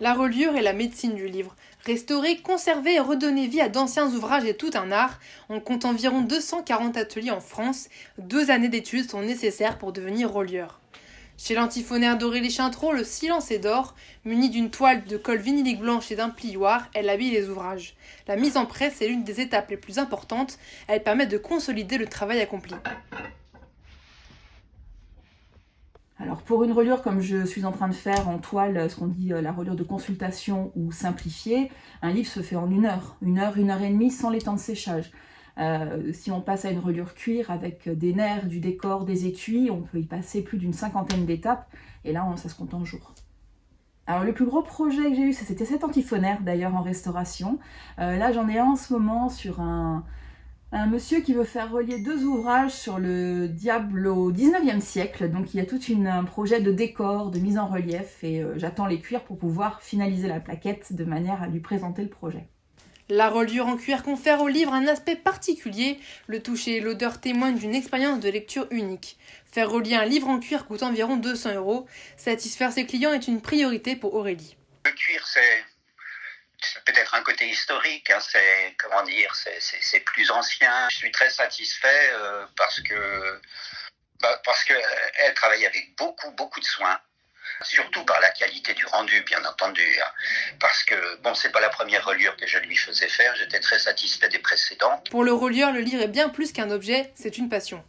La reliure est la médecine du livre. Restaurer, conserver et redonner vie à d'anciens ouvrages est tout un art. On compte environ 240 ateliers en France. 2 années d'études sont nécessaires pour devenir relieur. Chez l'antiphonnaire d'Aurélie Chintreau, le silence est d'or. Munie d'une toile de colle vinylique blanche et d'un plioir, elle habille les ouvrages. La mise en presse est l'une des étapes les plus importantes. Elle permet de consolider le travail accompli. Alors pour une reliure comme je suis en train de faire en toile, ce qu'on dit la reliure de consultation ou simplifiée, un livre se fait en 1 heure, 1 heure et demie sans les temps de séchage. Si on passe à une reliure cuir avec des nerfs, du décor, des étuis, on peut y passer plus d'une 50aine d'étapes et là ça se compte en jours. Alors le plus gros projet que j'ai eu, c'était cet antiphonnaire d'ailleurs en restauration. Là j'en ai un en ce moment sur un monsieur qui veut faire relier 2 ouvrages sur le diable au 19e siècle. Donc il y a tout un projet de décor, de mise en relief et j'attends les cuirs pour pouvoir finaliser la plaquette de manière à lui présenter le projet. La reliure en cuir confère au livre un aspect particulier. Le toucher et l'odeur témoignent d'une expérience de lecture unique. Faire relier un livre en cuir coûte environ 200 €. Satisfaire ses clients est une priorité pour Aurélie. Le cuir, c'est peut-être un côté historique, hein, c'est plus ancien. Je suis très satisfait parce que elle travaille avec beaucoup de soin, surtout par la qualité du rendu, bien entendu, hein, parce que c'est pas la première reliure que je lui faisais faire. J'étais très satisfait des précédentes. Pour le relieur, le livre est bien plus qu'un objet, c'est une passion.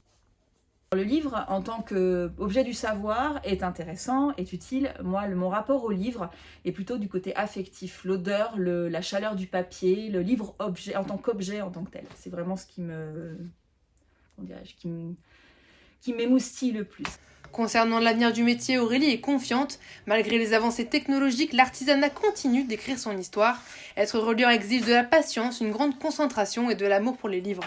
Le livre, en tant qu'objet du savoir, est intéressant, est utile. Moi, mon rapport au livre est plutôt du côté affectif. L'odeur, la chaleur du papier, le livre objet, en tant qu'objet, en tant que tel. C'est vraiment ce qui m'émoustille le plus. Concernant l'avenir du métier, Aurélie est confiante. Malgré les avancées technologiques, l'artisanat continue d'écrire son histoire. Être relieur exige de la patience, une grande concentration et de l'amour pour les livres.